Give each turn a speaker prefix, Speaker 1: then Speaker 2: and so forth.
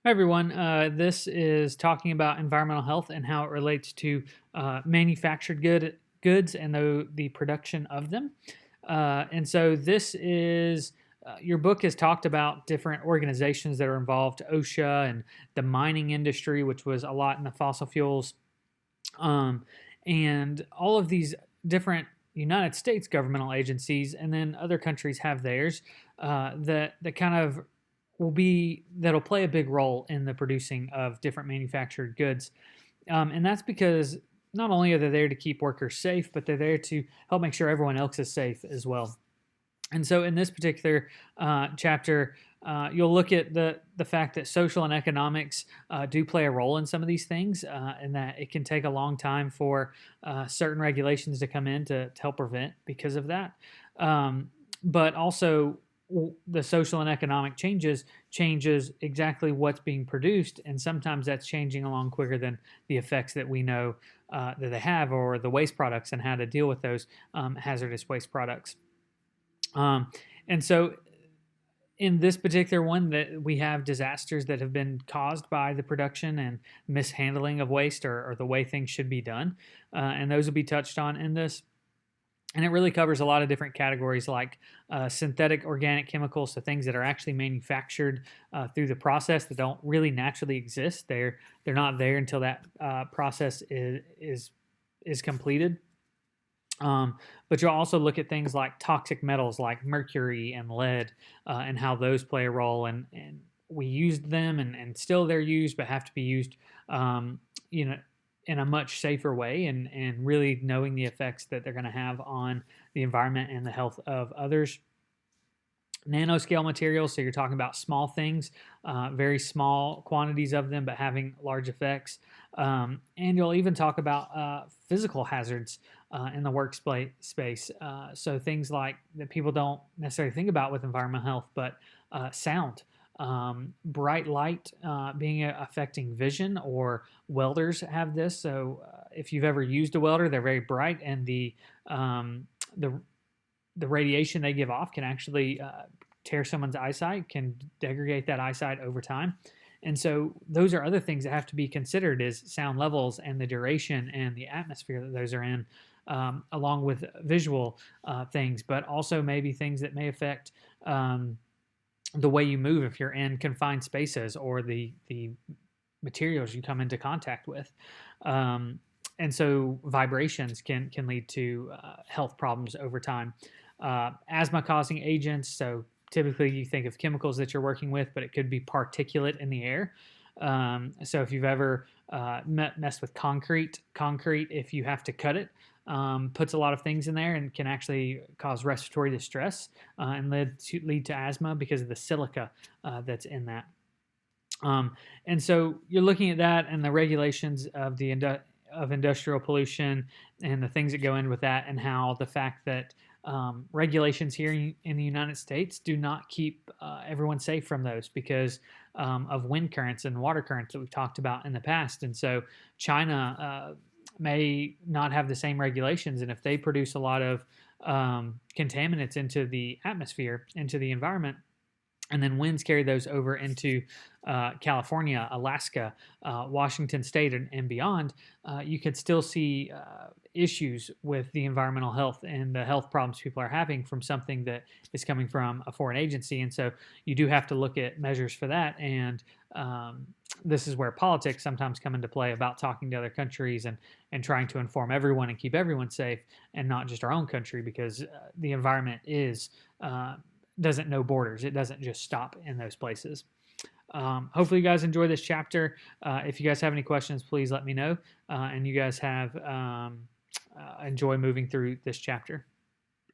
Speaker 1: Hi everyone. This is talking about environmental health and how it relates to manufactured goods and the production of them. And so this is your book has talked about different organizations that are involved, OSHA and the mining industry, which was a lot in the fossil fuels, um, and all of these different United States governmental agencies, and then other countries have theirs that kind of that'll play a big role in the producing of different manufactured goods. And that's because not only are they there to keep workers safe, but they're there to help make sure everyone else is safe as well. And so, in this particular chapter, you'll look at the fact that social and economics do play a role in some of these things, and that it can take a long time for certain regulations to come in to help prevent because of that. But also, the social and economic changes exactly what's being produced, and sometimes that's changing along quicker than the effects that we know that they have, or the waste products and how to deal with those hazardous waste products. And so in this particular one, that we have disasters that have been caused by the production and mishandling of waste, or the way things should be done, and those will be touched on in this. And it really covers a lot of different categories, like synthetic organic chemicals, so things that are actually manufactured through the process that don't really naturally exist. They're not there until that process is completed. But you'll also look at things like toxic metals like mercury and lead, and how those play a role. And we used them, and still they're used, but have to be used, you know, in a much safer way, and really knowing the effects that they're going to have on the environment and the health of others. Nanoscale materials, so you're talking about small things, very small quantities of them, but having large effects. And you'll even talk about physical hazards in the workspace. So things like that people don't necessarily think about with environmental health, but sound. Bright light being affecting vision, or welders have this. So if you've ever used a welder, they're very bright, and the radiation they give off can actually tear someone's eyesight, can degrade that eyesight over time. And so those are other things that have to be considered, is sound levels and the duration and the atmosphere that those are in, along with visual things, but also maybe things that may affect the way you move if you're in confined spaces, or the materials you come into contact with. And so vibrations can lead to health problems over time. Asthma causing agents, so typically you think of chemicals that you're working with, but it could be particulate in the air. So if you've ever messed with concrete, if you have to cut it, puts a lot of things in there and can actually cause respiratory distress, and lead to asthma because of the silica that's in that. And so you're looking at that and the regulations of of industrial pollution and the things that go in with that, and how the fact that regulations here in the United States do not keep everyone safe from those, because of wind currents and water currents that we've talked about in the past. And so China may not have the same regulations, and if they produce a lot of contaminants into the atmosphere, into the environment, and then winds carry those over into California, Alaska, Washington State, and beyond, you could still see issues with the environmental health and the health problems people are having from something that is coming from a foreign agency. And so you do have to look at measures for that. And this is where politics sometimes come into play, about talking to other countries and trying to inform everyone and keep everyone safe, and not just our own country, because the environment doesn't know borders. It doesn't just stop in those places. Hopefully you guys enjoy this chapter. If you guys have any questions, please let me know. And you guys have enjoy moving through this chapter.